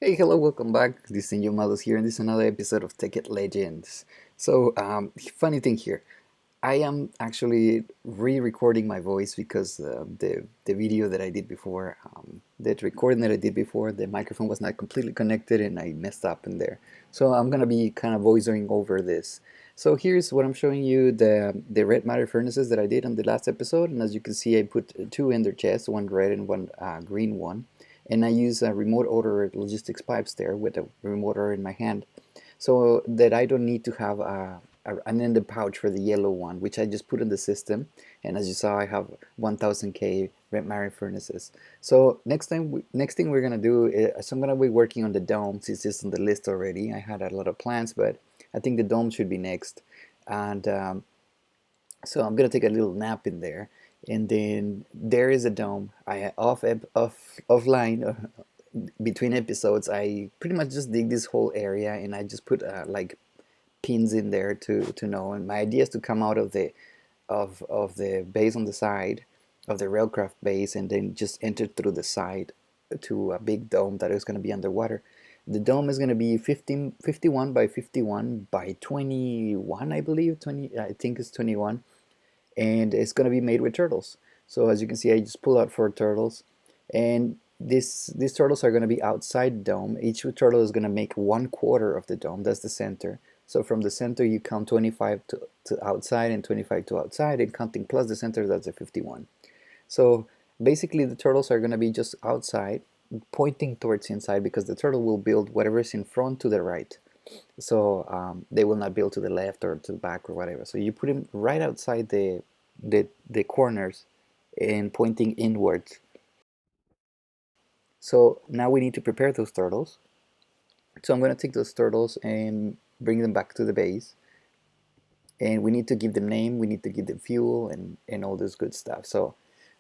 Hey, hello, welcome back. This is Malus here, and this is another episode of Tekkit Legends. Funny thing here, I am actually re-recording my voice because the video that I did before, that recording that I did before, the microphone was not completely connected, and I messed up in there. So I'm gonna be kind of voicing over this. So here's what I'm showing you: the red matter furnaces that I did on the last episode, and as you can see, I put two ender chests, one red and one green one, and I use a remote order logistics pipes there with a remote order in my hand, so that I don't need to have an ender pouch for the yellow one, which I just put in the system. And as you saw, I have 1000K red marine furnaces. So next thing we're gonna do is I'm gonna be working on the dome, since it's on the list already. I had a lot of plans, but I think the dome should be next. And so I'm gonna take a little nap in there, and then there is a dome. Offline between episodes, I pretty much just dig this whole area, and I just put like pins in there to know. And my idea is to come out of the base on the side of the railcraft base, and then just enter through the side to a big dome that is going to be underwater. The dome is going to be 51 by 51 by 21, I believe. 20, I think it's 21, and it's going to be made with turtles. So as you can see, I just pull out 4 turtles, and these turtles are going to be outside the dome. Each turtle is going to make 1/4 of the dome. That's the center. So from the center you count 25 to outside and 25 to outside, and counting plus the center, that's a 51. So basically the turtles are going to be just outside, pointing towards inside, because the turtle will build whatever is in front to the right. So they will not build to the left or to the back or whatever. So you put them right outside the corners and pointing inwards. So now we need to prepare those turtles. So I'm going to take those turtles and bring them back to the base. And we need to give them name, we need to give them fuel, and all this good stuff. So,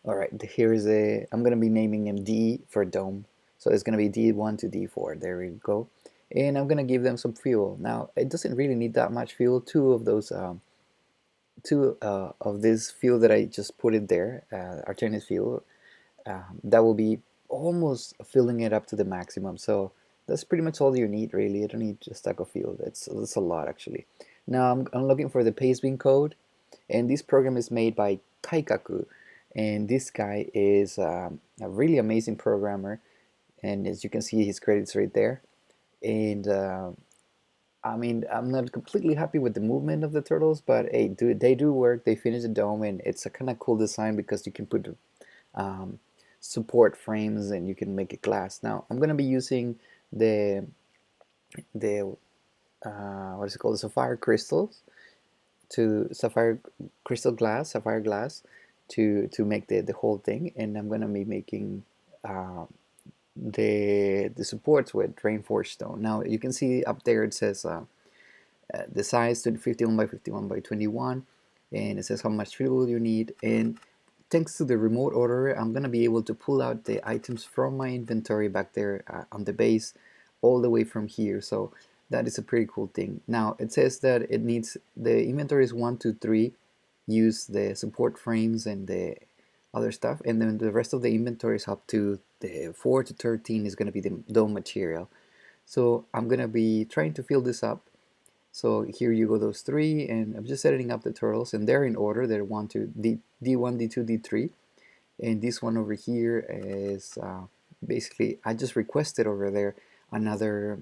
all right, here's I'm going to be naming them D for dome. So it's going to be D1 to D4. There we go. And I'm going to give them some fuel. Now, it doesn't really need that much fuel. Two of this fuel that I just put in there, Artenis fuel, that will be almost filling it up to the maximum. So that's pretty much all you need, really. You don't need just a stack of fuel. That's a lot, actually. Now I'm looking for the pastebin code, and this program is made by Kaikaku, and this guy is a really amazing programmer. And as you can see, his credits right there. And I mean, I'm not completely happy with the movement of the turtles, but hey, they do work. They finish the dome, and it's a kind of cool design because you can put um, support frames and you can make it glass. Now I'm gonna be using the what is it called, the sapphire crystals, to sapphire glass, to make the whole thing. And I'm gonna be making uh, the supports with reinforced stone. Now you can see up there it says the size 51 by 51 by 21, and it says how much fuel you need. And thanks to the remote order, I'm gonna be able to pull out the items from my inventory back there on the base, all the way from here. So that is a pretty cool thing. Now it says that it needs, the inventory is 1 to 3, use the support frames and the other stuff, and then the rest of the inventory is up to the 4 to 13 is going to be the dome material. So I'm going to be trying to fill this up. So here you go, those 3, and I'm just setting up the turtles, and they're in order. They're 1 to D1, D2, D3, and this one over here is basically, I just requested over there another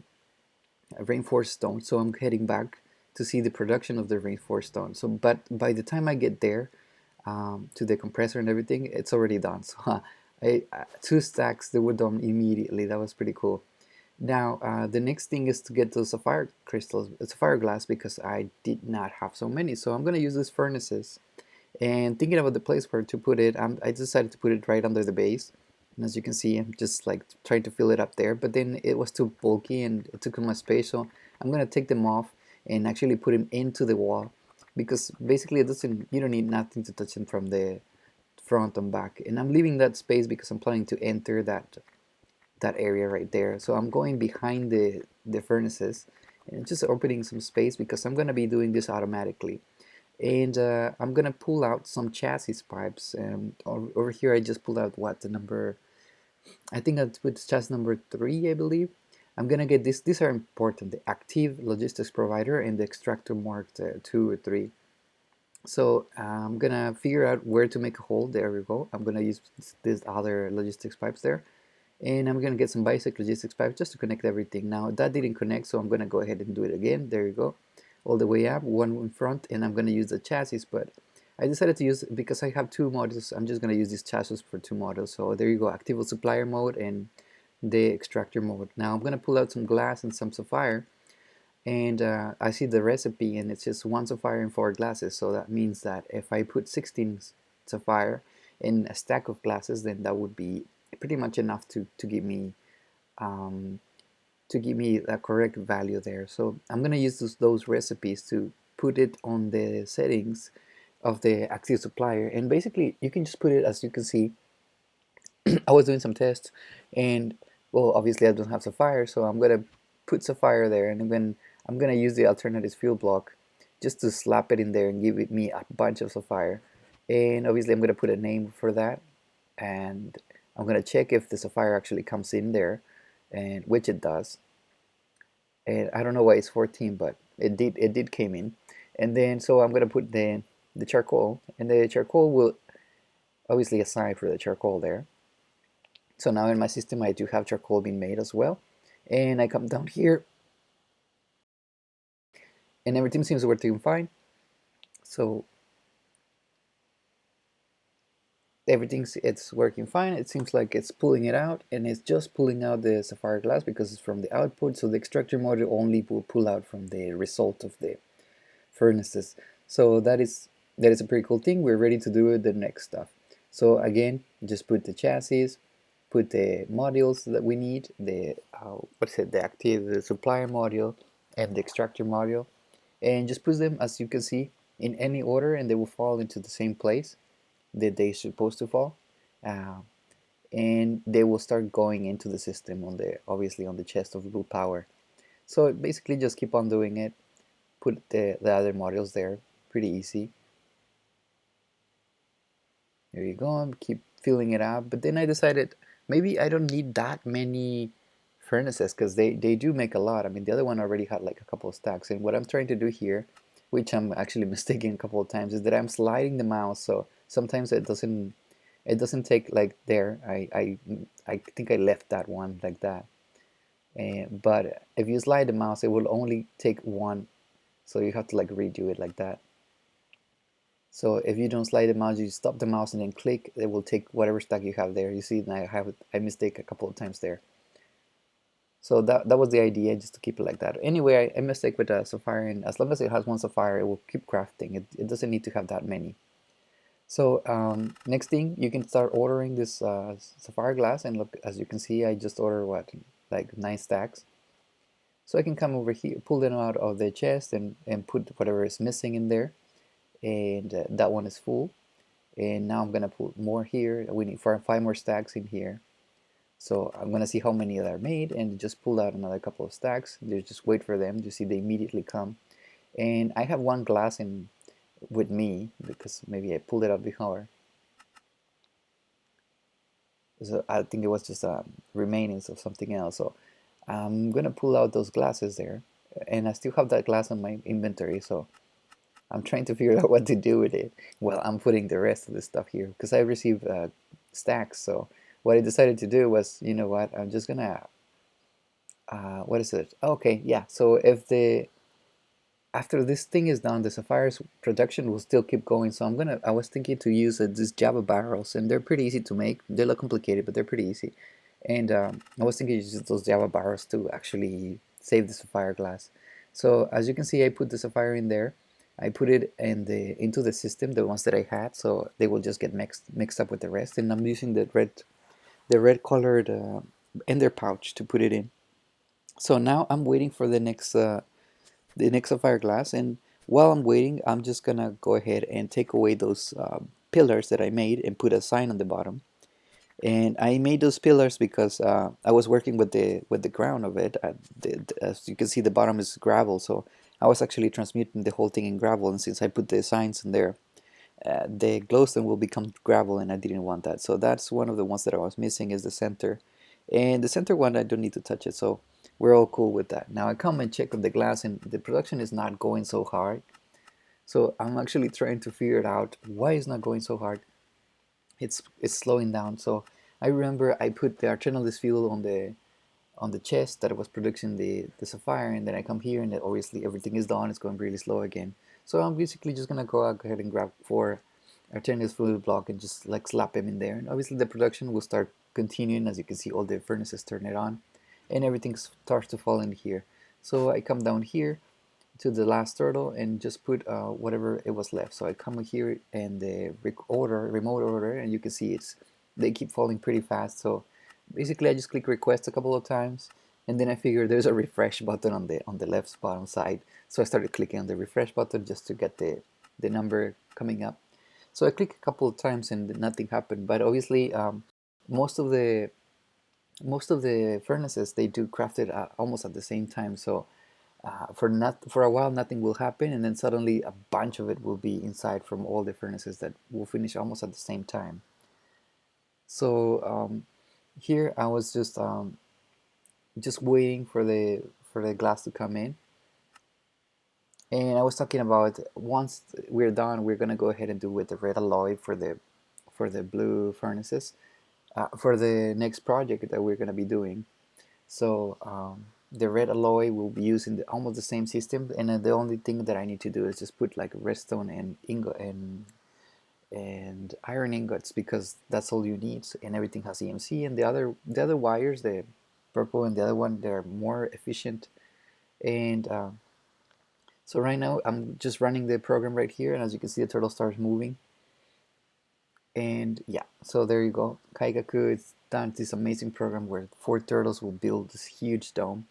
reinforced stone, so I'm heading back to see the production of the reinforced stone. So, but by the time I get there, to the compressor and everything, it's already done. So I 2 stacks, they were done immediately. That was pretty cool. Now the next thing is to get those sapphire crystals, sapphire glass, because I did not have so many. So I'm gonna use these furnaces, and thinking about the place where to put it, I decided to put it right under the base. And as you can see, I'm just like trying to fill it up there, but then it was too bulky and it took up my space. So I'm gonna take them off and actually put them into the wall, because basically it doesn't, you don't need nothing to touch them from the front and back. And I'm leaving that space because I'm planning to enter that area right there. So I'm going behind the furnaces and just opening some space, because I'm gonna be doing this automatically. And I'm gonna pull out some chassis pipes, and over here I just pulled out what, the number, I think that's with chassis number 3, I believe. I'm gonna get this. These are important: the active logistics provider and the extractor marked 2 or 3. So I'm gonna figure out where to make a hole. There we go. I'm gonna use this other logistics pipes there, and I'm gonna get some basic logistics pipes just to connect everything. Now that didn't connect, so I'm gonna go ahead and do it again. There you go, all the way up, one in front, and I'm gonna use the chassis. But I decided to use, because I have 2 models, I'm just gonna use this chassis for 2 models. So there you go, active supplier mode and the extractor mode. Now I'm gonna pull out some glass and some sapphire, and I see the recipe and it's just 1 sapphire and 4 glasses, so that means that if I put 16 sapphire in a stack of glasses, then that would be pretty much enough to give me um, a correct value there. So I'm gonna use those recipes to put it on the settings of the active supplier, and basically you can just put it, as you can see. I was doing some tests, and well, obviously I don't have Sapphire, so I'm gonna put Sapphire there, and then I'm gonna use the alternatives field block just to slap it in there and give it me a bunch of Sapphire. And obviously I'm gonna put a name for that, and I'm gonna check if the Sapphire actually comes in there, and which it does. And I don't know why it's 14, but it did came in. And then so I'm gonna put the charcoal, and the charcoal will obviously assign for the charcoal there. So now in my system I do have charcoal being made as well, and I come down here and everything seems working fine. So it's working fine. It seems like it's pulling it out, and it's just pulling out the sapphire glass because it's from the output. So the extractor module only will pull out from the result of the furnaces. So that is a pretty cool thing. We're ready to do the next stuff. So again, just put the chassis, put the modules that we need, the the active, the supplier module, and the extractor module, and just put them, as you can see, in any order, and they will fall into the same place that they're supposed to fall, uh, and they will start going into the system on the, obviously, on the chest of blue power. So basically just keep on doing it, put the other modules there, pretty easy. There you go, and keep filling it up. But then I decided maybe I don't need that many furnaces, because they do make a lot. I mean, the other one already had like a couple of stacks, and what I'm trying to do here, which I'm actually mistaking a couple of times, is that I'm sliding the mouse, so sometimes it doesn't take like there. I think I left that one like that, but if you slide the mouse, it will only take one, so you have to like redo it like that. So if you don't slide the mouse, you stop the mouse and then click, it will take whatever stack you have there. You see, I mistake a couple of times there. So that was the idea, just to keep it like that. Anyway, I mistake with a sapphire, and as long as it has 1 sapphire, it will keep crafting. It doesn't need to have that many. So next thing, you can start ordering this sapphire glass, and look, as you can see, I just ordered what, like 9 stacks. So I can come over here, pull them out of the chest, and put whatever is missing in there, and that one is full. And now I'm gonna put more here. We need 5 more stacks in here. So I'm gonna see how many that are made, and just pull out another couple of stacks. Just wait for them. You see, they immediately come. And I have 1 glass in with me, because maybe I pulled it out before. So I think it was just remainings of something else. So I'm gonna pull out those glasses there, and I still have that glass on my inventory. So I'm trying to figure out what to do with it. Well, I'm putting the rest of the stuff here because I received stacks. So what I decided to do was, you know what, I'm just gonna, what is it? Okay, yeah. So if after this thing is done, the Sapphire's production will still keep going. So I was thinking to use these Java barrels, and they're pretty easy to make. They look complicated, but they're pretty easy. And I was thinking to use those Java barrels to actually save the Sapphire glass. So as you can see, I put the Sapphire in there. I put it into the system, the ones that I had, so they will just get mixed up with the rest. And I'm using the red colored ender pouch to put it in. So now I'm waiting for the next sapphire glass, and while I'm waiting, I'm just gonna go ahead and take away those pillars that I made and put a sign on the bottom. And I made those pillars because I was working with the ground of it. As you can see, the bottom is gravel, so I was actually transmuting the whole thing in gravel. And since I put the signs in there, the glowstone will become gravel, and I didn't want that. So that's one of the ones that I was missing, is the center. And the center one, I don't need to touch it. So we're all cool with that. Now I come and check on the glass, and the production is not going so hard. So I'm actually trying to figure it out why it's not going so hard. It's slowing down. So I remember I put the Archenolist fuel on the chest that was producing the sapphire, and then I come here and obviously everything is done. It's going really slow again. So I'm basically just gonna go ahead and grab 4 Archenolist fluid block and just like slap them in there, and obviously the production will start continuing. As you can see, all the furnaces turn it on and everything starts to fall in here. So I come down here to the last turtle and just put whatever it was left. So I come here and the remote order, and you can see they keep falling pretty fast. So basically I just click request a couple of times, and then I figure there's a refresh button on the left bottom side. So I started clicking on the refresh button just to get the number coming up. So I click a couple of times and nothing happened. But obviously most of the most of the furnaces, they do craft it almost at the same time. So for a while nothing will happen, and then suddenly a bunch of it will be inside from all the furnaces that will finish almost at the same time. So here I was just waiting for the glass to come in, and I was talking about once we're done, we're gonna go ahead and do with the red alloy for the blue furnaces for the next project that we're gonna be doing. So the red alloy will be using almost the same system, and the only thing that I need to do is just put like redstone and ingot and iron ingots, because that's all you need, and everything has EMC. And the other wires, the purple and the other one, they're more efficient. And so right now I'm just running the program right here, and as you can see, the turtle starts moving. And yeah, so there you go. Kaikaku is done this amazing program where 4 turtles will build this huge dome.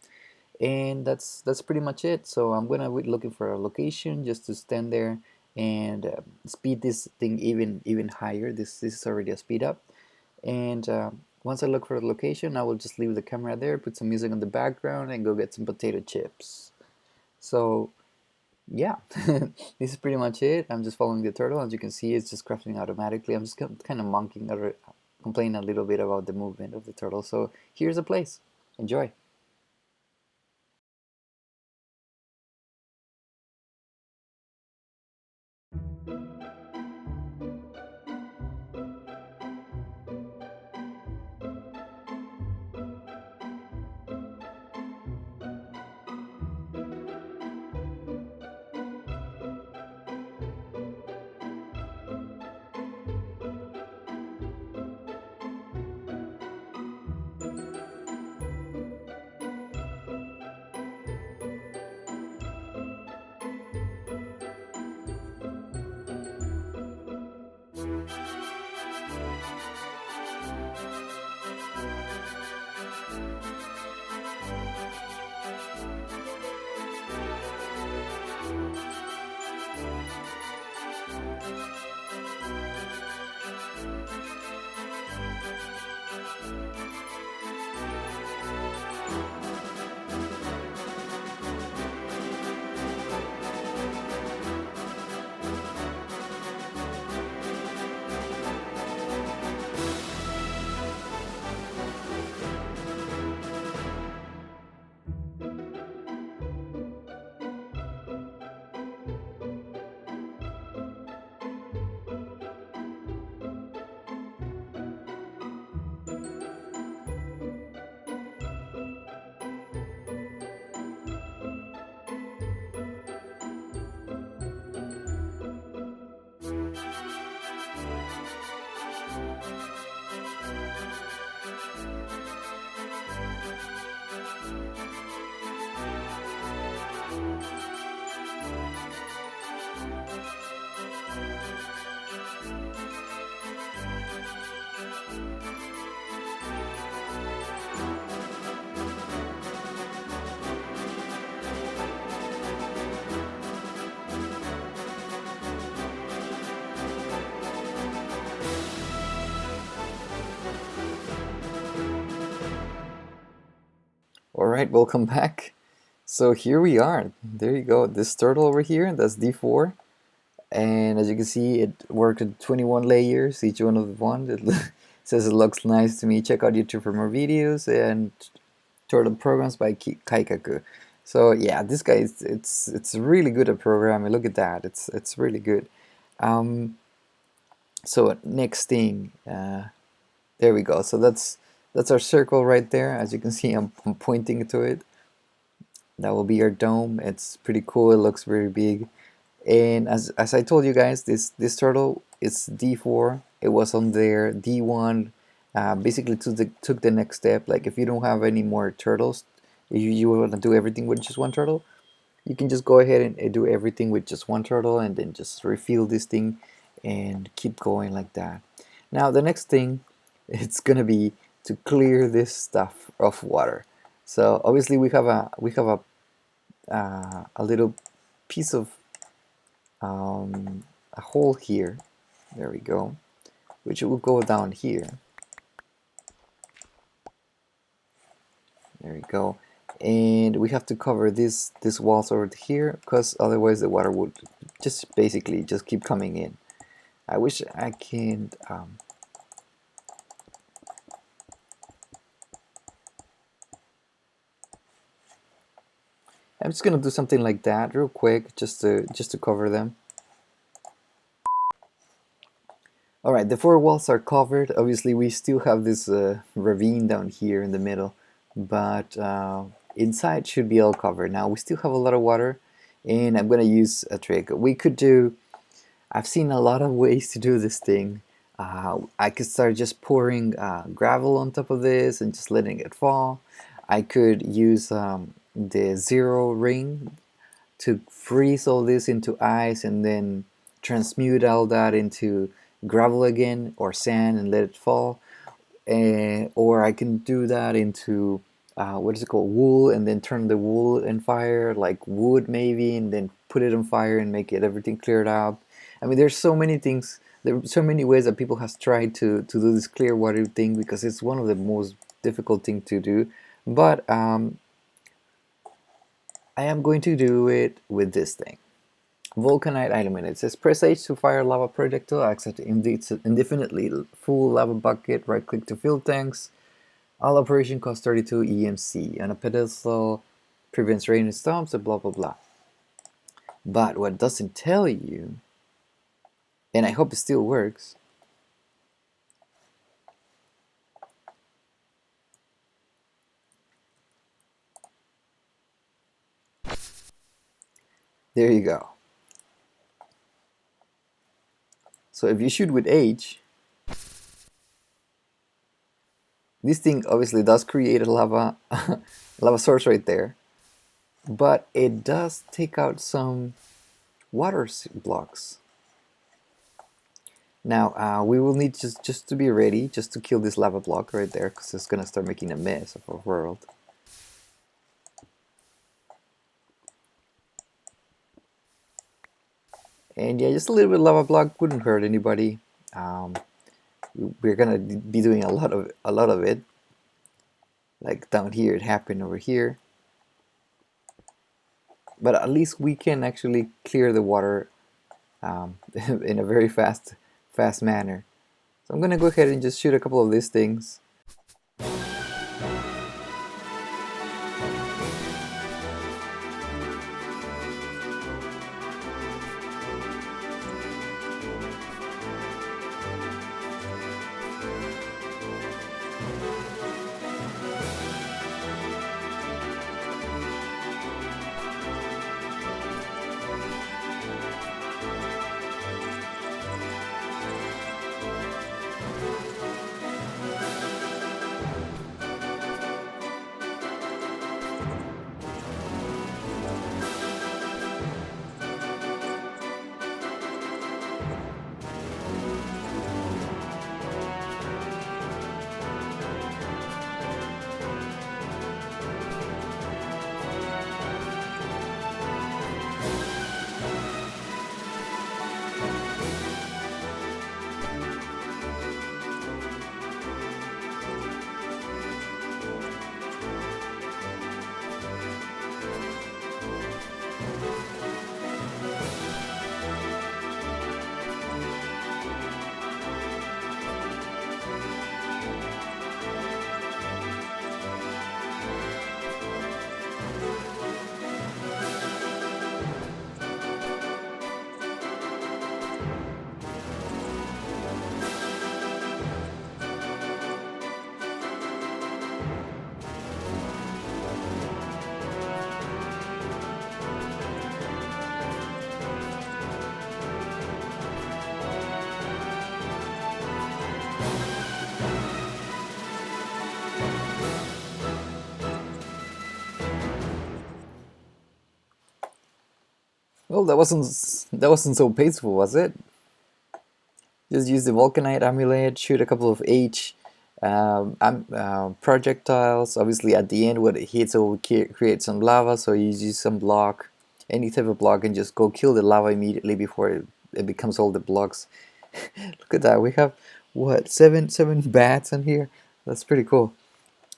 And that's pretty much it. So I'm gonna be looking for a location just to stand there and speed this thing even higher. This is already a speed up. And once I look for a location, I will just leave the camera there, put some music on the background, and go get some potato chips. So yeah, this is pretty much it. I'm just following the turtle. As you can see, it's just crafting automatically. I'm just kind of monkeying or complaining a little bit about the movement of the turtle. So here's a place. Enjoy. All right, welcome back. So here we are. There you go. This turtle over here, that's D4. And as you can see, it worked with 21 layers, each one of one. It says it looks nice to me. Check out YouTube for more videos, and Turtle programs by Kaikaku. So yeah, this guy is it's really good at programming. Look at that, it's really good. So next thing, there we go. So that's our circle right there. As you can see, I'm pointing to it. That will be our dome. It's pretty cool. It looks very big. And as I told you guys, this turtle is D4. It was on there D1. Basically took the next step. Like if you don't have any more turtles, you want to do everything with just one turtle, you can just go ahead and do everything with just one turtle, and then just refill this thing and keep going like that. Now the next thing, it's gonna be to clear this stuff of water. So obviously we have a little piece of a hole here. There we go, which will go down here. There we go. And we have to cover this walls over here, because otherwise the water would just basically just keep coming in. I wish I can I'm just gonna do something like that real quick, just to cover them. Alright, the four walls are covered. Obviously we still have this ravine down here in the middle, but inside should be all covered. Now we still have a lot of water, and I'm gonna use a trick. We could do, I've seen a lot of ways to do this thing. I could start just pouring gravel on top of this and just letting it fall. I could use the zero ring to freeze all this into ice and then transmute all that into gravel again or sand and let it fall. Or I can do that into what is it called, wool, and then turn the wool in fire like wood maybe, and then put it on fire and make it everything cleared up. I mean, there's so many things, there are so many ways that people has tried to do this clear water thing, because it's one of the most difficult thing to do. But I am going to do it with this thing. Vulcanite Element. It says press H to fire lava projectile, access indefinitely full lava bucket, right click to fill tanks. All operation costs 32 EMC. On a pedestal, prevents rain and storms, and blah blah blah. But what it doesn't tell you, and I hope it still works, there you go. So if you shoot with H, this thing obviously does create a lava lava source right there, but it does take out some water blocks. Now we will need just to be ready, just to kill this lava block right there, because it's gonna start making a mess of our world. And yeah, just a little bit of lava block wouldn't hurt anybody. We're gonna be doing a lot of it. Like down here, it happened over here. But at least we can actually clear the water in a very fast manner. So I'm gonna go ahead and just shoot a couple of these things. Well, that wasn't so peaceful, was it? Just use the Vulcanite amulet, shoot a couple of H projectiles. Obviously, at the end, what it hits, it will create some lava. So you use some block, any type of block, and just go kill the lava immediately before it becomes all the blocks. Look at that. We have what, seven bats in here. That's pretty cool.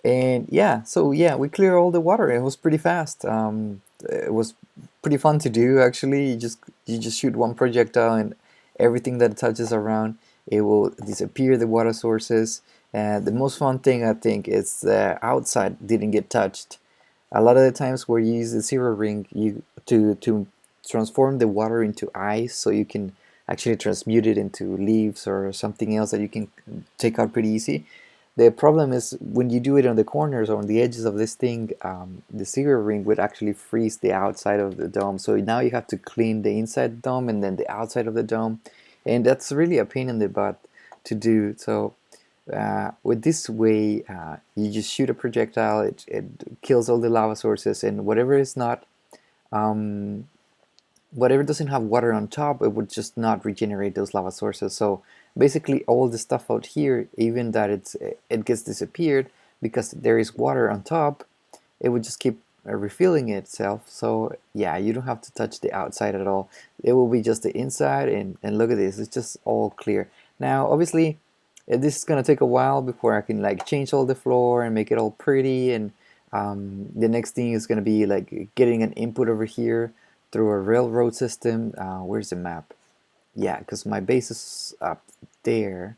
And yeah, so yeah, we clear all the water. It was pretty fast. It was pretty fun to do actually. You just shoot one projectile and everything that touches around, it will disappear the water sources. And the most fun thing I think is the outside didn't get touched. A lot of the times where you use the zero ring to transform the water into ice, so you can actually transmute it into leaves or something else that you can take out pretty easy. The problem is when you do it on the corners or on the edges of this thing, the zero ring would actually freeze the outside of the dome. So now you have to clean the inside of the dome and then the outside of the dome, and that's really a pain in the butt to do. So with this way, you just shoot a projectile, it kills all the lava sources, and um, whatever doesn't have water on top, it would just not regenerate those lava sources. So basically all the stuff out here, even that it gets disappeared because there is water on top, it would just keep refilling itself. So yeah, you don't have to touch the outside at all. It will be just the inside, and look at this, it's just all clear. Now obviously this is gonna take a while before I can like change all the floor and make it all pretty, and the next thing is gonna be like getting an input over here through a railroad system. Where's the map? Yeah, because my base is up there.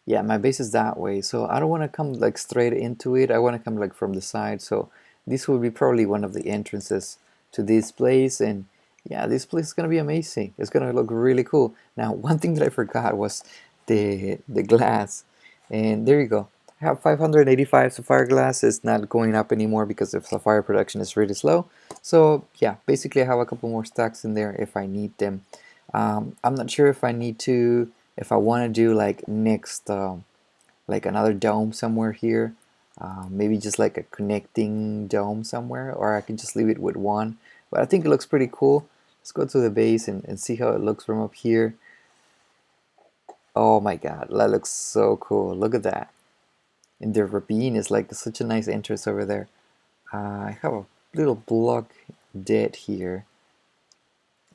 Yeah, my base is that way, so I don't want to come like straight into it. I want to come like from the side. So this will be probably one of the entrances to this place, and yeah, this place is gonna be amazing. It's gonna look really cool. Now, one thing that I forgot was the glass, and there you go. I have 585 Sapphire Glass. It's not going up anymore because the Sapphire production is really slow. So yeah, basically I have a couple more stacks in there if I need them. I'm not sure if I want to do like next, like another dome somewhere here, maybe just like a connecting dome somewhere, or I can just leave it with one. But I think it looks pretty cool. Let's go to the base and see how it looks from up here. Oh my god, that looks so cool. Look at that. And the ravine is like such a nice entrance over there. I have a little block dead here.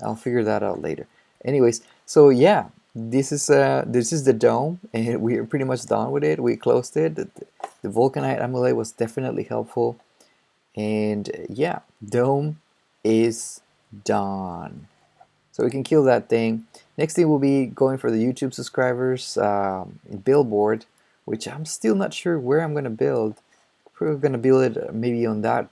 I'll figure that out later. Anyways, so yeah, this is the dome, and we're pretty much done with it. We closed it. The Vulcanite amulet was definitely helpful, and yeah, dome is done. So we can kill that thing. Next thing will be going for the YouTube subscribers billboard, which I'm still not sure where I'm gonna build. We're gonna build it maybe on that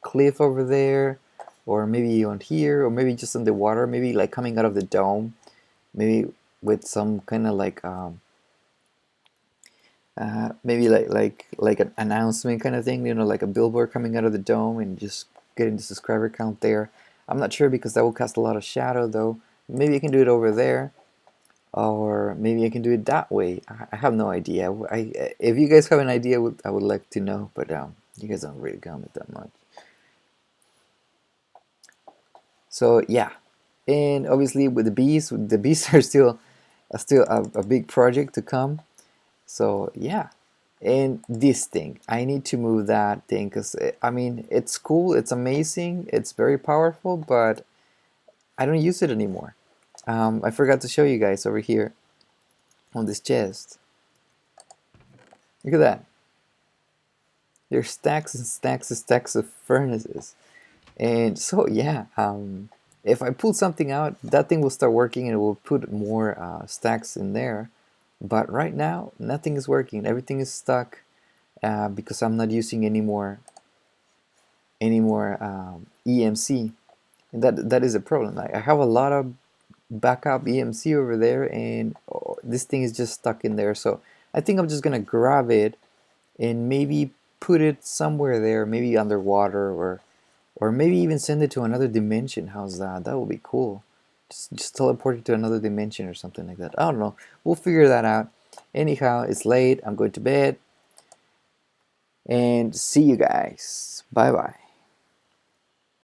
cliff over there, or maybe on here, or maybe just on the water, maybe like coming out of the dome, maybe with some kind of like maybe like an announcement kind of thing, you know, like a billboard coming out of the dome and just getting the subscriber count there. I'm not sure because that will cast a lot of shadow though. Maybe I can do it over there, or maybe I can do it that way. I have no idea. If you guys have an idea, I would like to know, but you guys don't really comment that much. So yeah, and obviously with the bees are still a big project to come. So yeah, and this thing, I need to move that thing because I mean it's cool, it's amazing, it's very powerful, but I don't use it anymore. I forgot to show you guys over here on this chest. Look at that. There's stacks and stacks and stacks of furnaces. And so yeah, if I pull something out, that thing will start working and it will put more stacks in there. But right now, nothing is working. Everything is stuck because I'm not using any more EMC. And that is a problem. I have a lot of backup EMC over there, and this thing is just stuck in there. So I think I'm just gonna grab it and maybe put it somewhere there, maybe underwater, or maybe even send it to another dimension. How's that? That would be cool. Just teleport it to another dimension or something like that. I don't know. We'll figure that out. Anyhow, it's late. I'm going to bed. And see you guys. Bye bye.